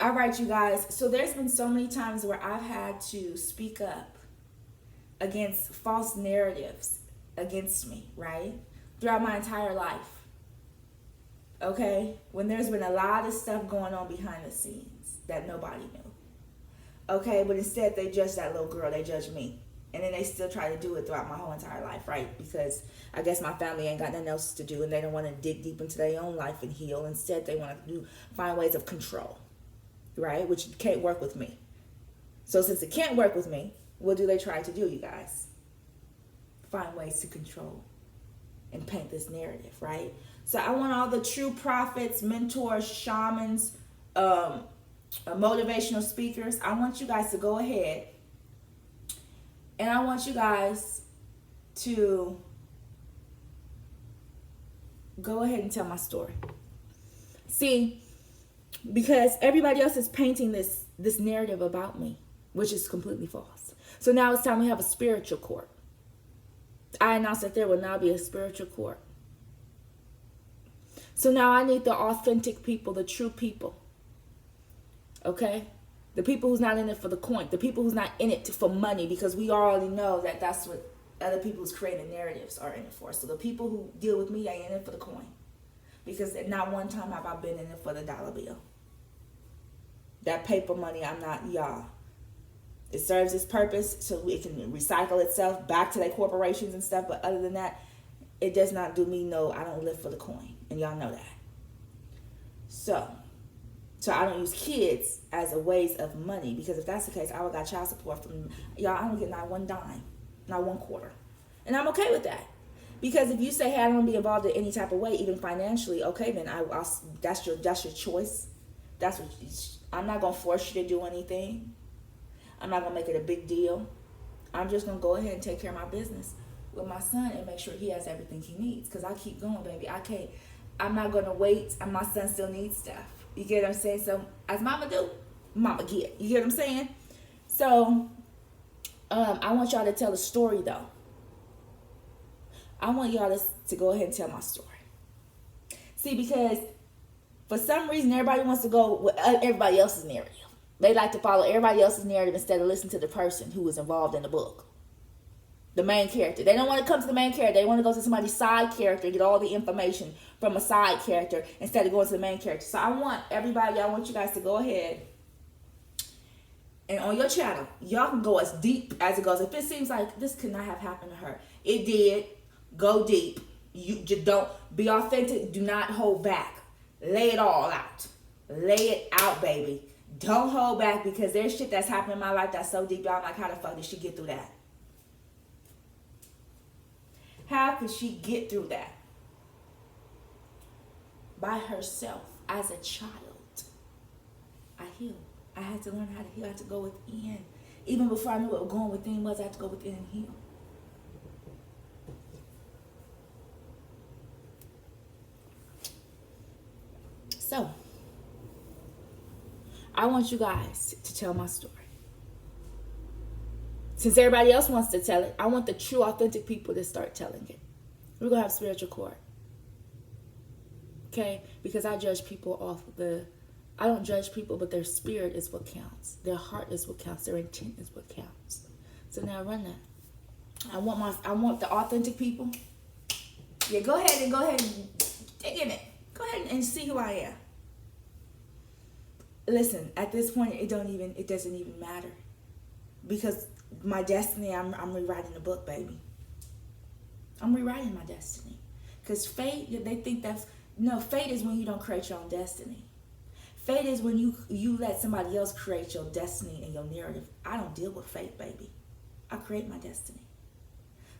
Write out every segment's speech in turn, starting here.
All right, you guys. So there's been so many times where I've had to speak up against false narratives against me, right? Throughout my entire life. Okay? When there's been a lot of stuff going on behind the scenes that nobody knew. Okay? But instead they judge that little girl, they judge me. And then they still try to do it throughout my whole entire life, right? Because I guess my family ain't got nothing else to do and they don't want to dig deep into their own life and heal. Instead they want to find ways of control, right? Which can't work with me. So since it can't work with me, what do they try to do, you guys? Find ways to control and paint this narrative, right? So I want all the true prophets, mentors, shamans, motivational speakers. I want you guys to go ahead and I want you guys to go ahead and tell my story. See, because everybody else is painting this narrative about me, which is completely false. So now it's time we have a spiritual court. I announced that there will now be a spiritual court. So now I need the authentic people, the true people. Okay? The people who's not in it for the coin. The people who's not in it for money, because we already know that that's what other people who's creating narratives are in it for. So the people who deal with me ain't in it for the coin. Because not one time have I been in it for the dollar bill. That paper money, I'm not, y'all. It serves its purpose so it can recycle itself back to their corporations and stuff. But other than that, it does not do me no, I don't live for the coin. And y'all know that. So I don't use kids as a ways of money. Because if that's the case, I would got child support from, y'all, I don't get not one dime, not one quarter. And I'm okay with that. Because if you say, hey, I don't want to be involved in any type of way, even financially, okay, then I'll that's your choice. That's what I'm not going to force you to do anything. I'm not going to make it a big deal. I'm just going to go ahead and take care of my business with my son and make sure he has everything he needs. Because I keep going, baby. I'm not going to wait. And my son still needs stuff. You get what I'm saying? So, as mama do, mama get. You get what I'm saying? So, I want y'all to tell the story, though. I want y'all to go ahead and tell my story. See, because for some reason, everybody wants to go with everybody else's narrative. They like to follow everybody else's narrative instead of listening to the person who was involved in the book. The main character. They don't want to come to the main character. They want to go to somebody's side character and get all the information from a side character instead of going to the main character. So I want you guys to go ahead and on your channel, y'all can go as deep as it goes. If it seems like this could not have happened to her, it did. Go deep. You just don't be authentic. Do not hold back. Lay it all out. Lay it out, baby. Don't hold back, because there's shit that's happened in my life that's so deep, y'all. I'm like, how the fuck did she get through that? How could she get through that? By herself, as a child. I healed. I had to learn how to heal. I had to go within. Even before I knew what going within was, I had to go within and heal. So, I want you guys to tell my story. Since everybody else wants to tell it, I want the true, authentic people to start telling it. We're going to have spiritual court. Okay? Because I judge people I don't judge people, but their spirit is what counts. Their heart is what counts. Their intent is what counts. So now run that. I want the authentic people. Yeah, go ahead and dig in it. Go ahead and see who I am. Listen, at this point, it doesn't even matter, because my destiny, I'm rewriting the book, baby. I'm rewriting my destiny, because fate, they think fate is when you don't create your own destiny. Fate is when you let somebody else create your destiny and your narrative. I don't deal with fate, baby. I create my destiny.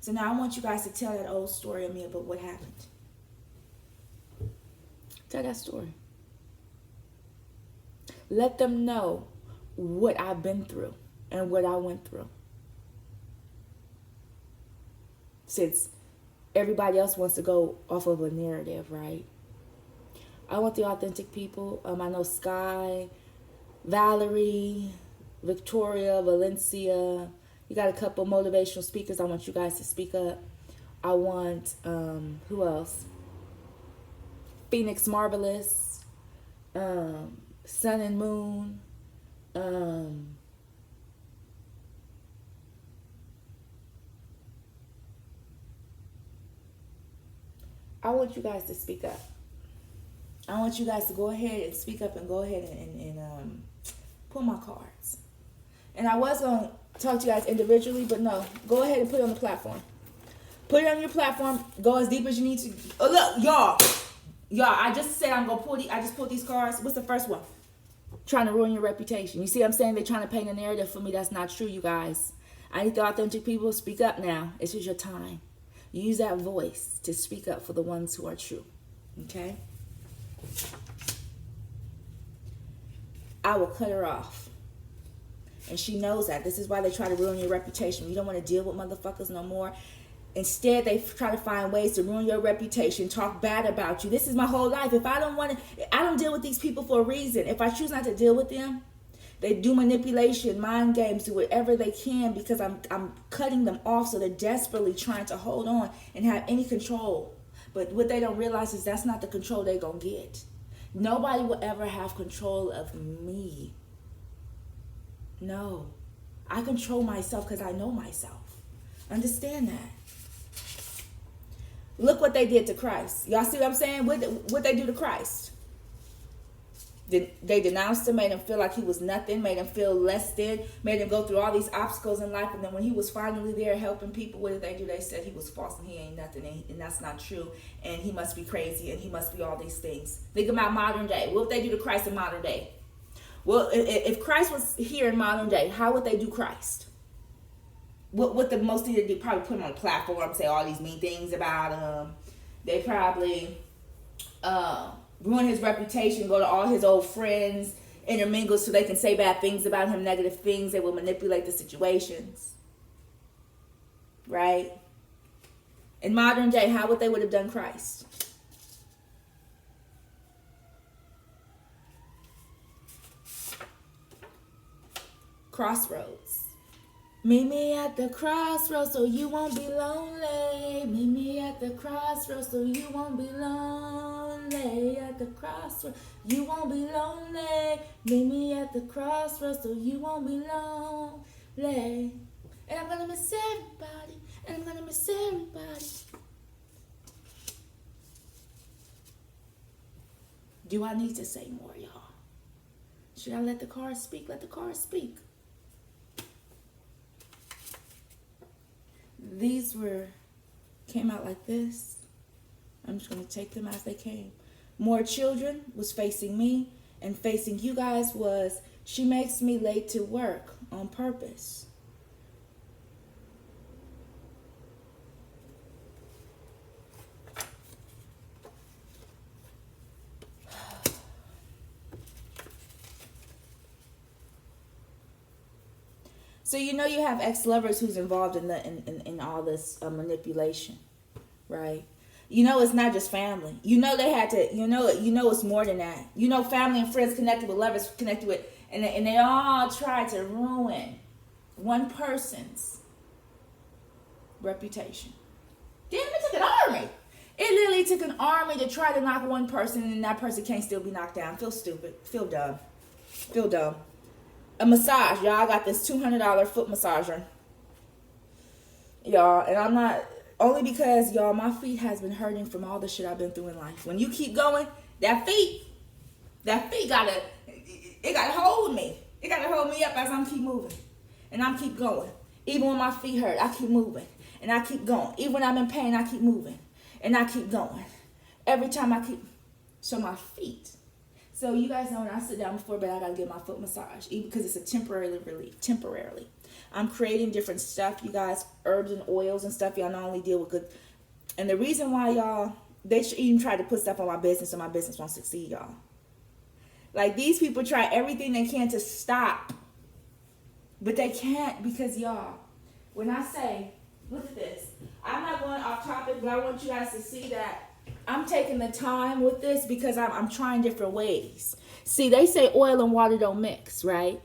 So now I want you guys to tell that old story of me about what happened. Tell that story. Let them know what I've been through and what I went through. Since everybody else wants to go off of a narrative, right? I want the authentic people. I know Sky, Valerie, Victoria, Valencia. You got a couple motivational speakers. I want you guys to speak up. I want, who else? Phoenix Marvelous. sun and moon. I want you guys to speak up. I want you guys to go ahead and speak up and go ahead and pull my cards. And I was going to talk to you guys individually, but no. Go ahead and put it on the platform. Put it on your platform. Go as deep as you need to. Oh, look, y'all. Y'all, I just said I'm going to pull I just pulled these cards. What's the first one? Trying to ruin your reputation. You see what I'm saying? They're trying to paint a narrative for me that's not true, you guys. I need the authentic people to speak up now. This is your time. Use that voice to speak up for the ones who are true. Okay? I will cut her off. And she knows that. This is why they try to ruin your reputation. You don't want to deal with motherfuckers no more. Instead, they try to find ways to ruin your reputation, talk bad about you. This is my whole life. If I don't deal with these people for a reason. If I choose not to deal with them, they do manipulation, mind games, do whatever they can because I'm cutting them off, so they're desperately trying to hold on and have any control. But what they don't realize is that's not the control they're going to get. Nobody will ever have control of me. No. I control myself because I know myself. Understand that. Look what they did to Christ. Y'all see what I'm saying? What they do to Christ? They denounced him, made him feel like he was nothing, made him feel less than, made him go through all these obstacles in life. And then when he was finally there helping people, what did they do? They said he was false and he ain't nothing, and that's not true. And he must be crazy and he must be all these things. Think about modern day. What would they do to Christ in modern day? Well, if Christ was here in modern day, how would they do Christ? What the most thing they probably put him on a platform, say all these mean things about him. They probably ruin his reputation, go to all his old friends, intermingle so they can say bad things about him, negative things. They will manipulate the situations. Right? In modern day, how would they would have done Christ? Crossroads. Meet me at the crossroads so you won't be lonely. Meet me at the crossroads so you won't be lonely. At the crossroads, you won't be lonely. Meet me at the crossroads so you won't be lonely. And I'm gonna miss everybody. And I'm gonna miss everybody. Do I need to say more, y'all? Should I let the cards speak? Let the cards speak. These came out like this. I'm just going to take them as they came. More children was facing me, and facing you guys was she makes me late to work on purpose. So you know you have ex-lovers who's involved in all this manipulation, right? You know it's not just family. You know they had to. You know it's more than that. You know family and friends connected with lovers connected with, and they all tried to ruin one person's reputation. Damn, it took an army. It literally took an army to try to knock one person, and that person can't still be knocked down. Feel stupid. Feel dumb. Feel dumb. A massage, y'all. I got this $200 foot massager, y'all, and I'm not, only because y'all, my feet has been hurting from all the shit I've been through in life. When you keep going, that feet gotta hold me. It gotta hold me up as I'm keep moving, and I'm keep going. Even when my feet hurt, I keep moving, and I keep going. Even when I'm in pain, I keep moving, and I keep going. Every time so my feet. So you guys know when I sit down before bed, I gotta get my foot massage, even because it's a temporary relief. Temporarily, I'm creating different stuff, you guys, herbs and oils and stuff. Y'all not only deal with good, and the reason why y'all they should even try to put stuff on my business, so my business won't succeed, y'all. Like these people try everything they can to stop, but they can't because y'all. When I say, look at this, I'm not going off topic, but I want you guys to see that. I'm taking the time with this because I'm trying different ways. See, they say oil and water don't mix, right?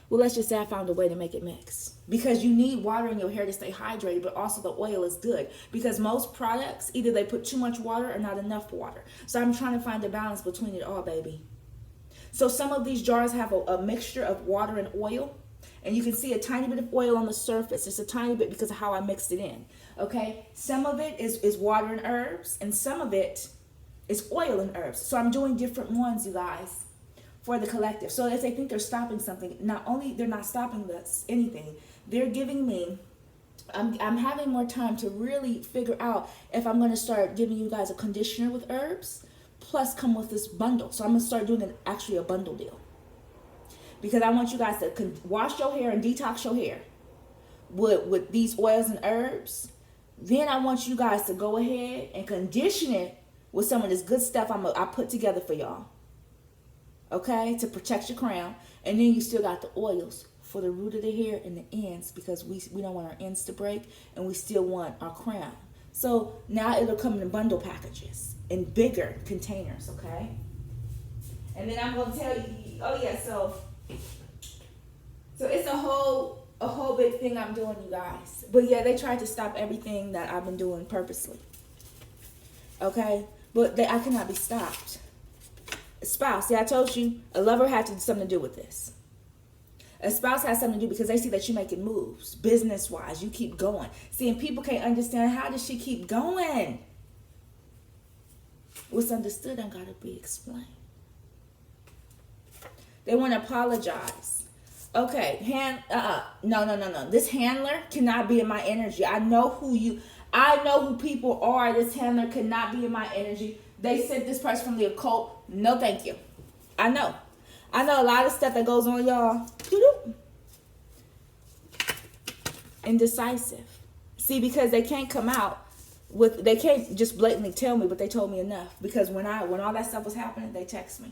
Well, let's just say I found a way to make it mix. Because you need water in your hair to stay hydrated, but also the oil is good. Because most products, either they put too much water or not enough water. So I'm trying to find a balance between it all, baby. So some of these jars have a mixture of water and oil. And you can see a tiny bit of oil on the surface. Just a tiny bit because of how I mixed it in. Okay? Some of it is water and herbs. And some of it is oil and herbs. So I'm doing different ones, you guys, for the collective. So if they think they're stopping something, not only they're not stopping anything, they're giving me, I'm having more time to really figure out if I'm going to start giving you guys a conditioner with herbs, plus come with this bundle. So I'm going to start doing actually a bundle deal. Because I want you guys to wash your hair and detox your hair with these oils and herbs. Then I want you guys to go ahead and condition it with some of this good stuff I put together for y'all. Okay? To protect your crown. And then you still got the oils for the root of the hair and the ends, because we don't want our ends to break, and we still want our crown. So now it'll come in bundle packages in bigger containers, okay? And then I'm going to tell you, oh yeah, so it's a whole big thing I'm doing, you guys. But yeah, they tried to stop everything that I've been doing purposely. Okay? But I cannot be stopped. A spouse, see, I told you, a lover had something to do with this. A spouse has something to do because they see that you're making moves, business-wise. You keep going. See, and people can't understand, how does she keep going? What's understood ain't got to be explained. They want to apologize. Okay, no. This handler cannot be in my energy. I know who people are. This handler cannot be in my energy. They sent this person from the occult. No, thank you. I know a lot of stuff that goes on, y'all. Indecisive. See, because they can't come out they can't just blatantly tell me, but they told me enough. Because when all that stuff was happening, they text me.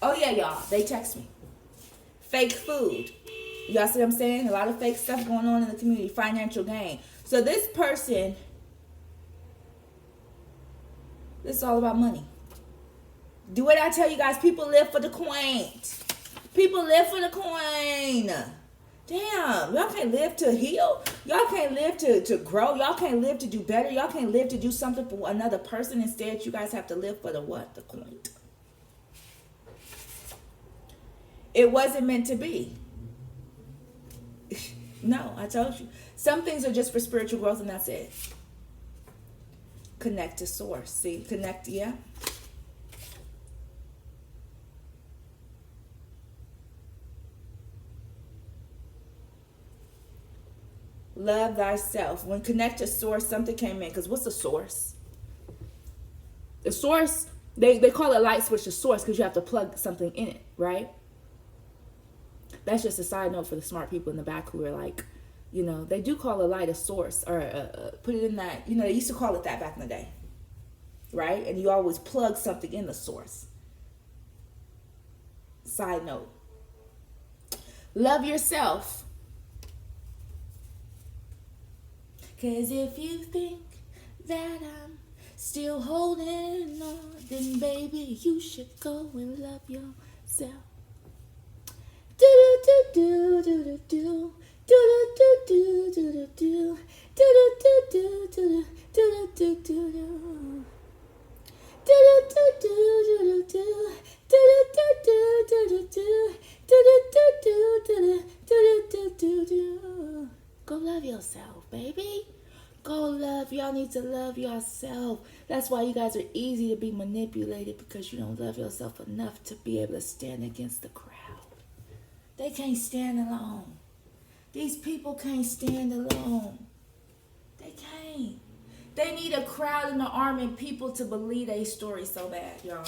Oh yeah, y'all, they text me. Fake food. Y'all see what I'm saying? A lot of fake stuff going on in the community. Financial gain. So this person, this is all about money. Do what I tell you guys. People live for the quaint. People live for the coin. Damn, y'all can't live to heal. Y'all can't live to grow. Y'all can't live to do better. Y'all can't live to do something for another person. Instead, you guys have to live for the what? The quaint. It wasn't meant to be. No, I told you. Some things are just for spiritual growth, and that's it. Connect to source. See, connect, yeah. Love thyself. When connect to source, something came in. Because what's the source? The source, they call it light switch, the source, because you have to plug something in it, right? That's just a side note for the smart people in the back who are like, they do call a light a source, or put it in that, they used to call it that back in the day, right? And you always plug something in the source. Side note. Love yourself. Because if you think that I'm still holding on, then baby, you should go and love yourself. Do do do do do do do do do do do do do do do do do do do. Go love yourself, baby. Go love. Y'all need to love yourself. That's why you guys are easy to be manipulated, because you don't love yourself enough to be able to stand against the crowd. They can't stand alone. These people can't stand alone. They can't. They need a crowd and an army of people to believe their story so bad, y'all.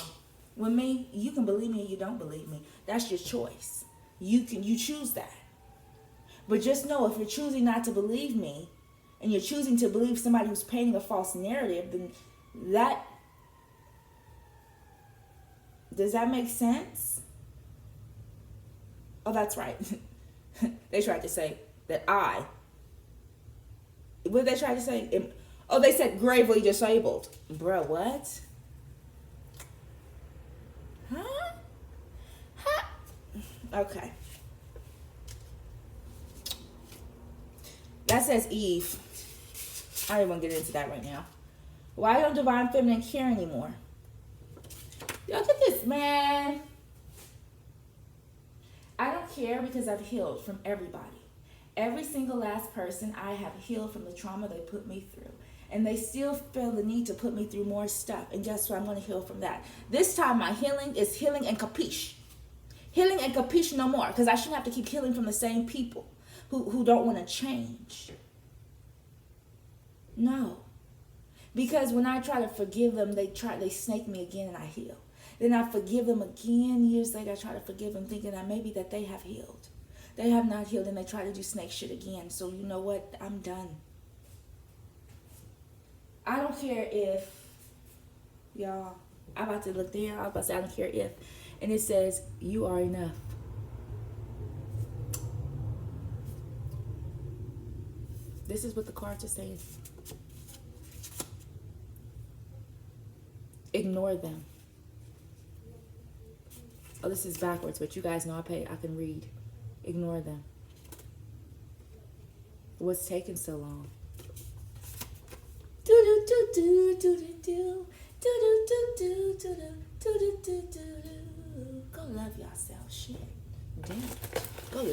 With me, you can believe me or you don't believe me. That's your choice. You choose that. But just know, if you're choosing not to believe me, and you're choosing to believe somebody who's painting a false narrative, then does that make sense? Oh, that's right. They tried to say that what did they try to say? Oh, they said gravely disabled. Bruh, what? Huh? Okay. That says Eve. I don't even want to get into that right now. Why don't divine feminine care anymore? Look at this, man. I don't care because I've healed from everybody. Every single last person I have healed from the trauma they put me through. And they still feel the need to put me through more stuff. And guess what? I'm going to heal from that. This time my healing is healing and capiche. Healing and capiche no more. Because I shouldn't have to keep healing from the same people who don't want to change. No. Because when I try to forgive them, they snake me again and I heal. Then I forgive them again. Years later, I try to forgive them thinking that maybe that they have healed. They have not healed and they try to do snake shit again. So you know what? I'm done. I don't care if, y'all, I'm about to look there. I was about to say I don't care if. And it says, you are enough. This is what the cards are saying. Ignore them. Oh, this is backwards, but you guys know I can read. Ignore them. What's taking so long? Do do do do do do do do do do do do do do do. Go love yourself, shit. Damn. Go